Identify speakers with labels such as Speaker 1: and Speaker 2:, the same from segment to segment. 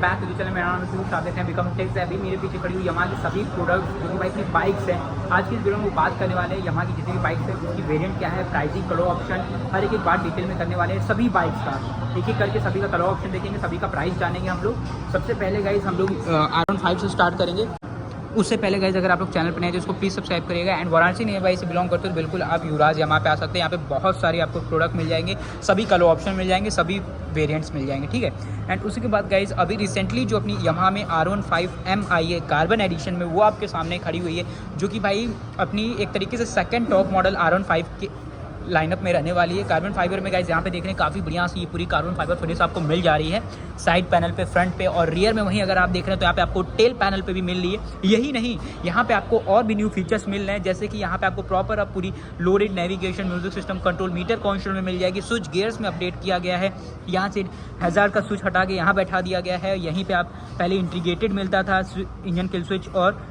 Speaker 1: Back to the channel. मेरा नाम है आप देख रहे हैं बिकम टेक से। अभी मेरे पीछे खड़ी हुई यमाहा की सभी प्रोडक्ट जो कि भाई अपनी बाइक्स हैं, आज की इस वीडियो में वो बात करने वाले हैं यमाहा की जितनी भी बाइक्स है उसकी वेरिएंट क्या है, प्राइसिंग, कलर ऑप्शन, हर एक बात डिटेल में करने वाले हैं। सभी बाइक्स का एक एक करके सभी का कलर ऑप्शन देखेंगे, सभी का प्राइस जानेंगे हम लोग। सबसे पहले गाइस हम लोग R15 से स्टार्ट करेंगे। उससे पहले गाइस अगर आप लोग चैनल पर नए हैं तो इसको प्लीज़ सब्सक्राइब करिएगा। एंड वाराणसी नियर बाई से बिलोंग करते हो तो बिल्कुल आप युवराज यमाहा पे आ सकते हैं। यहाँ पे बहुत सारे आपको प्रोडक्ट मिल जाएंगे, सभी कलर ऑप्शन मिल जाएंगे, सभी वेरिएंट्स मिल जाएंगे, ठीक है। एंड उसी के बाद गाइस अभी रिसेंटली जो अपनी यमाहा में R15M आई है कार्बन एडिशन में, वो आपके सामने खड़ी हुई है, जो कि भाई अपनी एक तरीके से सेकंड टॉप मॉडल R15 के लाइनअप में रहने वाली है। कार्बन फाइबर में गाइस यहाँ पे देख रहे हैं काफ़ी बढ़िया सी ये पूरी कार्बन फाइबर फिनिश आपको मिल जा रही है साइड पैनल पे, फ्रंट पे और रियर में। वहीं अगर आप देख रहे हैं तो यहाँ पे आपको टेल पैनल पे भी मिल रही है। यही नहीं, यहाँ पे आपको और भी न्यू फीचर्स मिल रहे हैं, जैसे कि यहाँ पे आपको प्रॉपर अब पूरी loaded navigation, music system control, meter control में मिल जाएगी। स्विच गियर्स में अपडेट किया गया है, यहाँ से हैजार्ड का स्विच हटा के यहाँ बैठा दिया गया है। यहीं पर आप पहले इंटीग्रेटेड मिलता था इंजन किल स्विच और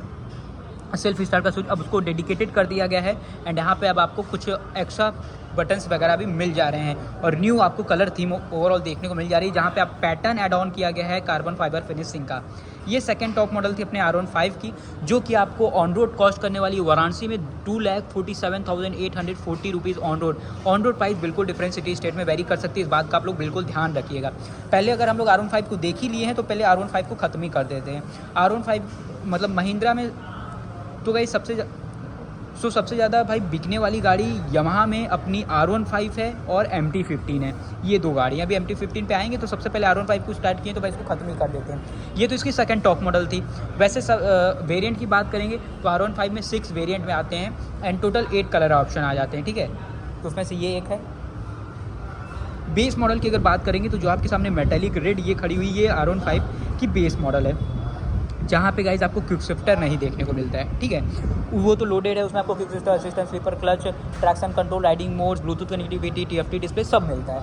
Speaker 1: सेल्फ स्टार्ट का स्विच, अब उसको डेडिकेटेड कर दिया गया है। एंड यहाँ पे अब आपको कुछ एक्स्ट्रा बटन्स वगैरह भी मिल जा रहे हैं और न्यू आपको कलर थीम ओवरऑल देखने को मिल जा रही है, जहाँ पे आप पैटर्न ऐड ऑन किया गया है कार्बन फाइबर फिनिशिंग का। ये सेकंड टॉप मॉडल थी अपने R15 की, जो कि आपको ऑन रोड कॉस्ट करने वाली है वाराणसी में 2,47,840 rupees on road. On road price बिल्कुल डिफरेंट सिटी स्टेट में वेरी कर सकती है, इस बात का आप लोग बिल्कुल ध्यान रखिएगा। पहले अगर हम लोग R15 को देख ही लिए हैं तो पहले R15 को ख़त्म ही कर देते हैं। R15 मतलब महिंद्रा में तो गाइस सबसे ज़्यादा भाई बिकने वाली गाड़ी यमाहा में अपनी R15 है और MT15 है। ये दो गाड़ियाँ अभी MT15 पे आएंगे, तो सबसे पहले R15 को स्टार्ट किए तो भाई इसको ख़त्म ही कर देते हैं। ये तो इसकी सेकंड टॉप मॉडल थी। वैसे वेरिएंट की बात करेंगे तो R15 में 6 वेरिएंट में आते हैं एंड टोटल 8 कलर ऑप्शन आ जाते हैं, ठीक है। तो उसमें से ये एक है। बेस मॉडल की अगर बात करेंगे तो जो आपके सामने मेटेलिक रेड ये खड़ी हुई, ये R15 की बेस मॉडल है, जहाँ पे गाइज आपको क्विक शिफ्टर नहीं देखने को मिलता है, ठीक है। वो तो लोडेड है, उसमें आपको quick shifter, assistant, slipper clutch, traction control, riding modes, Bluetooth connectivity, TFT display सब मिलता है।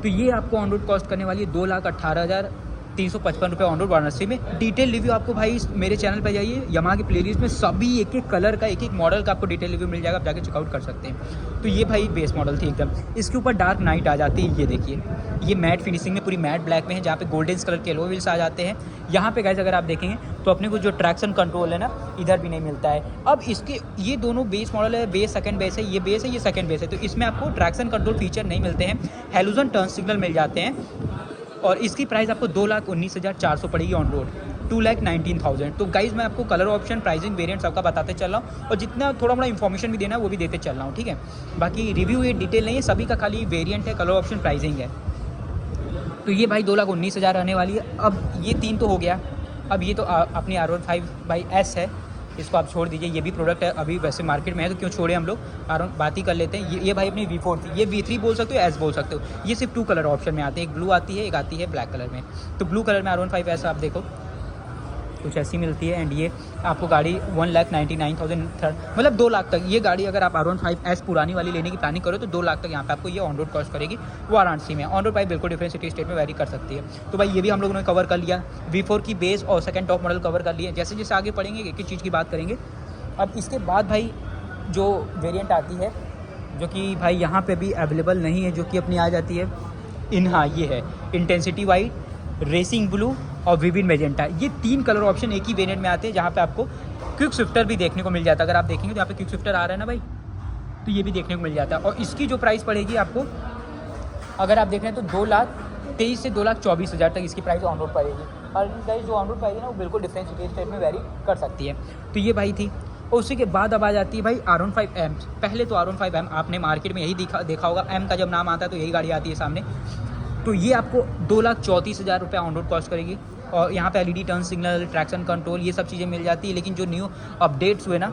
Speaker 1: तो ये आपको ऑन रोड कॉस्ट करने वाली है 2,18,355 रुपये ऑन रोड वाराणसी में। डिटेल रिव्यू आपको भाई मेरे चैनल पर जाइए, यमाहा की प्लेलिस्ट में सभी एक एक कलर का, एक एक मॉडल का आपको डिटेल रिव्यू मिल जाएगा, आप जाके चेकआउट कर सकते हैं। तो ये भाई बेस मॉडल थी एकदम। इसके ऊपर डार्क नाइट आ जाती है, ये देखिए, ये मैट फिनिशिंग में पूरी मैट ब्लैक में है, जहाँ पे गोल्डन कलर के एलो व्हील्स आ जाते हैं। यहाँ पे गाइस अगर आप देखेंगे तो अपने को जो ट्रैक्शन कंट्रोल है ना, इधर भी नहीं मिलता है। अब इसके ये दोनों बेस मॉडल है, बेस सेकंड बेस है, ये बेस है, ये सेकंड बेस है, तो इसमें आपको ट्रैक्शन कंट्रोल फीचर नहीं मिलते हैं, हेलोजन टर्न सिग्नल मिल जाते हैं। और इसकी प्राइस आपको 2,19,400 पड़ेगी ऑन रोड, 2,19,000। तो गाइज मैं आपको कलर ऑप्शन, प्राइसिंग, वेरिएंट सबका बताते चल रहा हूँ और जितना थोड़ा मोड़ा इन्फॉर्मेशन भी देना है वो भी देते चल रहा हूँ, ठीक है। बाकी रिव्यू ये डिटेल नहीं है, सभी का खाली वेरिएंट है, कलर ऑप्शन, प्राइसिंग है। तो ये भाई 2,19,000 रहने वाली है। अब ये 3 तो हो गया, अब ये तो अपनी R15S है, इसको आप छोड़ दीजिए, ये भी प्रोडक्ट है, अभी वैसे मार्केट में है तो क्यों छोड़े हम लोग, बात ही कर लेते हैं। ये भाई अपनी V4 थी, ये V3 बोल सकते हो, S बोल सकते हो। ये सिर्फ 2 कलर ऑप्शन में आते हैं, एक ब्लू आती है, एक आती है ब्लैक कलर में। तो ब्लू कलर में R15S आप देखो कुछ ऐसी मिलती है। एंड ये आपको गाड़ी 1,99,000 मतलब 2 लाख तक। ये गाड़ी अगर आप R15S पुरानी वाली लेने की प्लानिंग करो तो 2 लाख तक यहाँ पे आपको ये ऑन रोड कॉस्ट करेगी वाराणसी में। ऑन रोड प्राइस बिल्कुल डिफरेंट सिटी स्टेट में वेरी कर सकती है। तो भाई ये भी हम लोगों ने कवर कर लिया, V4 की बेस और सेकंड टॉप मॉडल कवर कर लिया। जैसे जैसे आगे पढ़ेंगे एक एक चीज़ की बात करेंगे। अब इसके बाद भाई जो वेरिएंट आती है, जो कि भाई यहाँ पे भी अवेलेबल नहीं है, जो कि अपनी आ जाती है ये है इंटेंसिटी वाइट, रेसिंग ब्लू और विविड मैजेंटा। ये 3 कलर ऑप्शन एक ही वेरिएंट में आते हैं, जहाँ पे आपको क्विक शिफ्टर भी देखने को मिल जाता है। अगर आप देखेंगे तो यहाँ पे क्विक शिफ्टर आ रहा है ना भाई, तो ये भी देखने को मिल जाता है। और इसकी जो प्राइस पड़ेगी आपको, अगर आप देख रहे हैं तो 2,23,000 से 2,24,000 तक इसकी प्राइस ऑन रोड पड़ेगी। और प्राइस जो ऑन रोड प्राइस है ना, वो बिल्कुल डिफरेंट सिटी स्टेट में वेरी कर सकती है। तो ये भाई थी। और उसी के बाद अब आ जाती है भाई R15M। पहले तो R15M आपने मार्केट में यही देखा होगा, M का जब नाम आता है तो यही गाड़ी आती है सामने। तो ये आपको 2,34,000 रुपये ऑन रोड कॉस्ट करेगी। और यहाँ पे LED turn signal, traction control, ये सब चीज़ें मिल जाती है। लेकिन जो न्यू अपडेट्स हुए ना,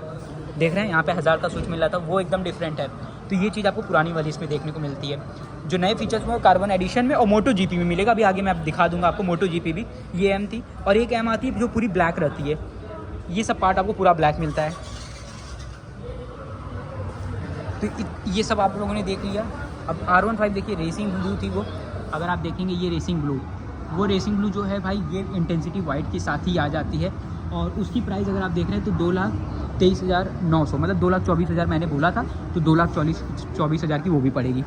Speaker 1: देख रहे हैं यहाँ पे 1000 का स्विच मिल रहा था, वो एकदम डिफरेंट है। तो ये चीज़ आपको पुरानी वाली इसमें देखने को मिलती है। जो नए फीचर्स में वो कार्बन एडिशन में और मोटो GP में मिलेगा। अभी आगे मैं आप दिखा दूंगा आपको मोटो GP भी। ये M थी और एक M आती है जो पूरी ब्लैक रहती है, ये सब पार्ट आपको पूरा ब्लैक मिलता है। तो ये सब आप लोगों ने देख लिया। अब R15 देखिए, रेसिंग ब्लू थी वो, अगर आप देखेंगे ये रेसिंग ब्लू, वो रेसिंग ब्लू जो है भाई ये इंटेंसिटी वाइट के साथ ही आ जाती है। और उसकी प्राइस अगर आप देख रहे हैं तो 2,23,900 मतलब 2,24,000 मैंने बोला था, तो 2,24,000 की वो भी पड़ेगी।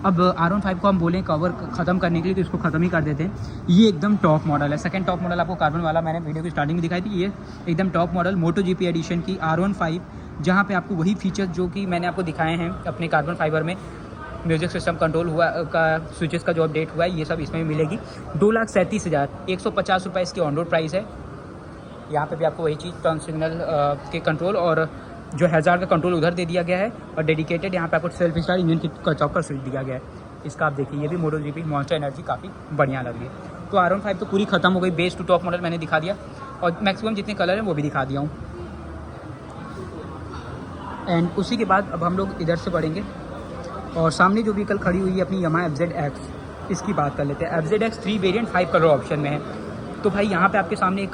Speaker 1: अब R15 को हम बोलें कवर ख़त्म करने के लिए तो इसको ख़त्म ही कर देते हैं। ये एकदम टॉप मॉडल है, सेकंड टॉप मॉडल आपको कार्बन वाला मैंने वीडियो की स्टार्टिंग में दिखाई थी। ये एकदम टॉप मॉडल MotoGP एडिशन की R15, जहाँ पे आपको वही फीचर्स जो कि मैंने आपको दिखाए हैं अपने कार्बन फाइबर में, म्यूजिक सिस्टम कंट्रोल हुआ का, स्विचेस का जो अपडेट हुआ है, ये सब इसमें भी मिलेगी। 2,37,150 रुपये इसकी ऑन रोड प्राइस है। यहाँ पे भी आपको वही चीज़, टर्न सिग्नल के कंट्रोल और जो हैज़ार्ड का कंट्रोल उधर दे दिया गया है, और डेडिकेटेड यहाँ पे आपको सेल्फ स्टार्ट इंजन की कचौक का स्विच दिया गया है। इसका आप देखिए, ये भी MotoGP मॉन्स्टर एनर्जी काफ़ी बढ़िया लग रही है। तो R15 तो पूरी खत्म हो गई, बेस टू टॉप मॉडल मैंने दिखा दिया, और मैक्सिमम जितने कलर हैं वो भी दिखा दिया हूँ। एंड उसी के बाद अब हम लोग इधर से बढ़ेंगे और सामने जो व्हीकल खड़ी हुई है अपनी Yamaha FZX, इसकी बात कर लेते हैं। FZX 3 वेरिएंट 5 कलर ऑप्शन में है। तो भाई यहाँ पे आपके सामने एक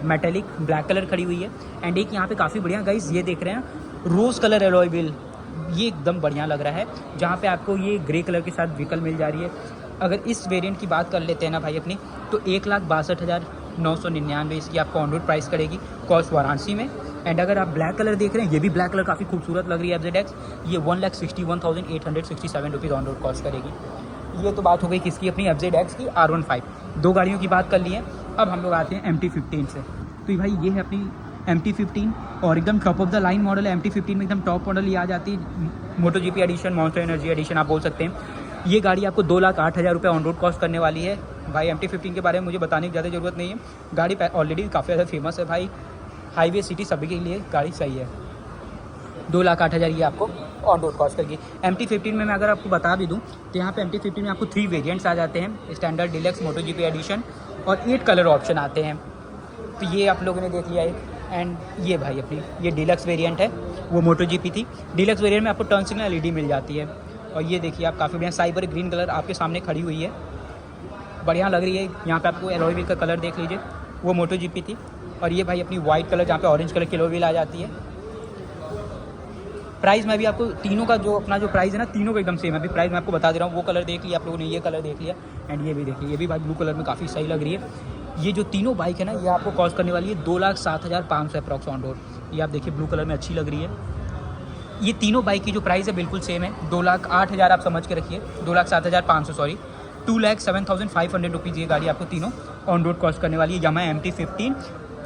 Speaker 1: मेटेलिक ब्लैक कलर खड़ी हुई है, एंड एक यहाँ पे काफ़ी बढ़िया गाइस ये देख रहे हैं रोज़ कलर एलॉय व्हील, ये एकदम बढ़िया लग रहा है, जहाँ पे आपको ये ग्रे कलर के साथ व्हीकल मिल जा रही है। अगर इस वेरिएंट की बात कर लेते हैं ना भाई अपनी, तो 1,62,999 इसकी आपको ऑन रोड प्राइस करेगी कॉस्ट वाराणसी में। एंड अगर आप ब्लैक कलर देख रहे हैं, ये भी ब्लैक कलर काफ़ी खूबसूरत लग रही है FZX, ये 1,61,867 रुपीज़ ऑन रोड कॉस्ट करेगी। ये तो बात हो गई किसकी, अपनी FZX की R15। दो गाड़ियों की बात कर ली है। अब हम लोग आते हैं MT15 से। तो भाई ये है अपनी MT15, और एकदम top of the line model है। MT15 में एकदम टॉप मॉडल ये आ जाती है, MotoGP edition, monster energy edition आप बोल सकते हैं। ये गाड़ी आपको 2,08,000 रुपये ऑन रोड कॉस्ट करने वाली है। भाई MT15 के बारे में मुझे बताने की ज़्यादा ज़रूरत नहीं है, गाड़ी ऑलरेडी काफ़ी ज़्यादा फेमस है भाई, हाईवे सिटी सभी के लिए गाड़ी सही है। 2,08,000 ये आपको ऑन रोड कॉस्ट करेगी। MT15 में मैं अगर आपको बता भी दूं तो यहाँ पे MT15 में आपको 3 वेरिएंट्स आ जाते हैं, स्टैंडर्ड, डिलक्स, MotoGP एडिशन, और 8 कलर ऑप्शन आते हैं। तो ये आप लोगों ने देख लिया है। एंड ये भाई अपनी ये डिलक्स वेरिएंट है, वो MotoGP थी। डिलक्स वेरिएंट में आपको टर्न सिग्नल LED मिल जाती है, और ये देखिए आप काफ़ी बढ़िया साइबर ग्रीन कलर आपके सामने खड़ी हुई है, बढ़िया लग रही है। यहाँ पे आपको एलॉय व्हील का कलर देख लीजिए, वो MotoGP थी। और ये भाई अपनी वाइट कलर, जहाँ पे ऑरेंज कलर की एलॉय व्हील आ जाती है। प्राइस में भी आपको तीनों का जो अपना जो प्राइस है ना, तीनों का एकदम सेम है। अभी प्राइस मैं आपको बता दे रहा हूँ, वो कलर देख लिया आप लोगों ने, ये कलर देख लिया, एंड ये भी देखिए, ये भी भाई ब्लू कलर में काफ़ी सही लग रही है। ये जो तीनों बाइक है ना, ये आपको कॉस्ट करने वाली है 2,07,500 अप्रॉक्स ऑन रोड। ये आप देखिए ब्लू कलर में अच्छी लग रही है। ये तीनों बाइक की जो प्राइस है बिल्कुल सेम है, 2,08,000 आप समझ के रखिए, 2,07,500 सॉरी, 2,07,500 रुपीज़ ये गाड़ी आपको तीनों ऑन रोड कॉस्ट करने वाली है। Yamaha MT15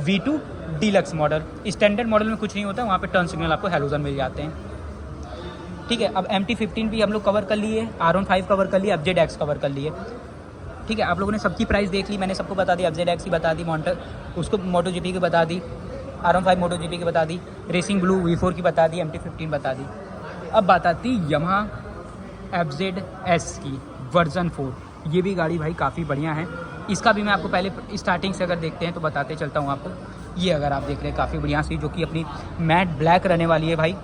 Speaker 1: V2 deluxe model. Standard model में कुछ नहीं होता, वहाँ पे टर्न सिग्नल आपको हैलोजन मिल जाते हैं। ठीक है, अब MT15 भी हम लोग कवर कर लिए, R15 कवर कर लिए, FZX कवर कर लिए। ठीक है, आप लोगों ने सबकी प्राइस देख ली, मैंने सबको बता दी, FZX की बता दी, उसको MotoGP की बता दी, R15 MotoGP की बता दी, रेसिंग ब्लू V4 की बता दी, MT15 बता दी। अब बात आती Yamaha FZS की वर्जन 4। ये भी गाड़ी भाई काफ़ी बढ़िया है। इसका भी मैं आपको पहले स्टार्टिंग से अगर देखते हैं तो बताते चलता हूँ आपको। ये अगर आप देख रहे हैं काफ़ी बढ़िया सी, जो कि अपनी मैट ब्लैक रहने वाली है भाई।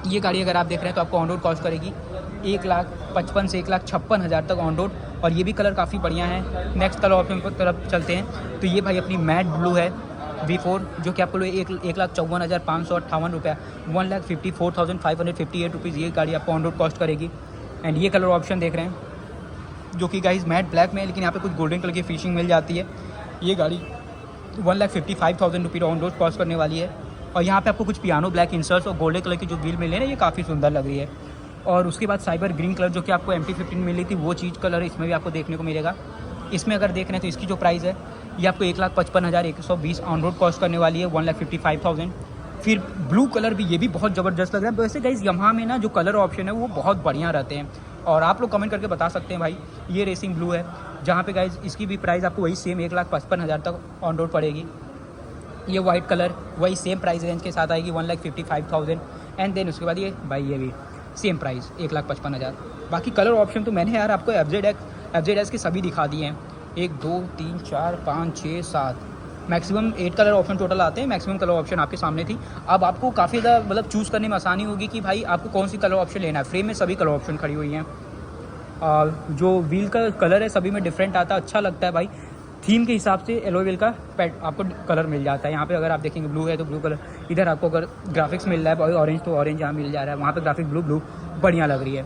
Speaker 1: ये गाड़ी अगर आप देख रहे हैं तो आपको ऑन रोड कॉस्ट करेगी 1,55,000 से 1,56,000 तक ऑन रोड, और ये भी कलर काफ़ी बढ़िया है। नेक्स्ट कलर ऑप्शन की तरफ चलते हैं, तो ये भाई अपनी मैट ब्लू है V4, जो कि आपको 1,54,558 रुपये, 1,54,558 रुपीज़ ये गाड़ी आपको ऑन रोड कॉस्ट करेगी। एंड ये कलर ऑप्शन देख रहे हैं, जो कि गाइस मैट ब्लैक में है, लेकिन यहाँ पे कुछ गोल्डन कलर की फिनिशिंग मिल जाती है। ये गाड़ी 1,55,000 रुपये ऑन रोड कॉस्ट करने वाली है। और यहाँ पे आपको कुछ पियानो ब्लैक इंसर्ट्स और गोल्डन कलर की जो व्हील मिले हैं ना, ये काफ़ी सुंदर लग रही है। और उसके बाद साइबर ग्रीन कलर, जो कि आपको MT15 में मिली थी, वो चीज़ कलर इसमें भी आपको देखने को मिलेगा। इसमें अगर देख रहे हैं तो इसकी जो प्राइस है, ये आपको 1,55,120 ऑन रोड कॉस्ट करने वाली है, 1,55,000। फिर ब्लू कलर भी, ये भी बहुत ज़बरदस्त लग रहा है। वैसे गाइस Yamaha में ना जो कलर ऑप्शन है वो बहुत बढ़िया रहते हैं, और आप लोग कमेंट करके बता सकते हैं भाई। ये रेसिंग ब्लू है, जहाँ पे गाइस इसकी भी प्राइस आपको वही सेम 1,55,000 तक ऑन रोड पड़ेगी। ये वाइट कलर वही सेम प्राइस रेंज के साथ आएगी, 1,55,000। एंड देन उसके बाद ये भाई ये भी सेम प्राइस 1,55,000। बाकी कलर ऑप्शन तो मैंने यार आपको FZX के सभी दिखा दिए हैं। 1 2 3 4 5 6 7 मैक्सिमम 8 कलर ऑप्शन टोटल आते हैं। मैक्सिमम कलर ऑप्शन आपके सामने थी। अब आपको काफ़ी ज़्यादा मतलब चूज़ करने में आसानी होगी कि भाई आपको कौन सी कलर ऑप्शन लेना है। फ्रेम में सभी कलर ऑप्शन खड़ी हुई हैं, और जो व्हील का कलर है सभी में डिफरेंट आता है, अच्छा लगता है भाई। थीम के हिसाब से एलॉय व्हील का आपको कलर मिल जाता है। यहाँ पे अगर आप देखेंगे ब्लू है तो ब्लू कलर, इधर आपको अगर ग्राफिक्स मिल रहा है ऑरेंज तो ऑरेंज यहाँ मिल जा रहा है, वहाँ पे ग्राफिक ब्लू बढ़िया लग रही है।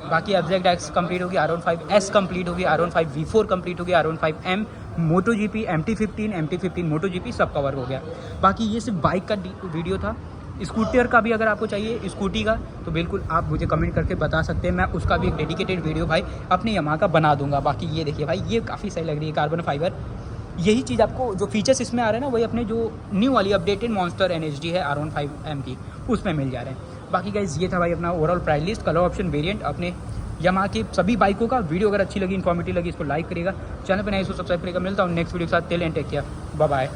Speaker 1: बाकी FZX कंप्लीट होगी, R15S कंप्लीट होगी, R15 V4 कंप्लीट होगी, R15M MotoGP, MT15 MotoGP सब कवर हो गया। बाकी ये सिर्फ बाइक का वीडियो था। स्कूटर का भी अगर आपको चाहिए स्कूटी का, तो बिल्कुल आप मुझे कमेंट करके बता सकते हैं, मैं उसका भी एक डेडिकेटेड वीडियो भाई अपने यामाहा का बना दूंगा। बाकी ये देखिए भाई, ये काफ़ी सही लग रही है कार्बन फाइबर। यही चीज़ आपको जो फीचर्स इसमें आ रहे हैं ना, वही अपने जो न्यू वाली अपडेटेड मॉन्स्टर NHD है R15M की, उसमें मिल जा रहे हैं। बाकी गाइज ये था भाई अपना overall price list, colour option, variant अपने यामाहा की सभी बाइकों का। वीडियो अगर अच्छी लगी, इन्फॉर्मेटिव लगी, इसको लाइक करिएगा, चैनल पर नए इसको सब्सक्राइब करिएगा। मिलता हूँ नेक्स्ट वीडियो के साथ, till and take care, bye bye.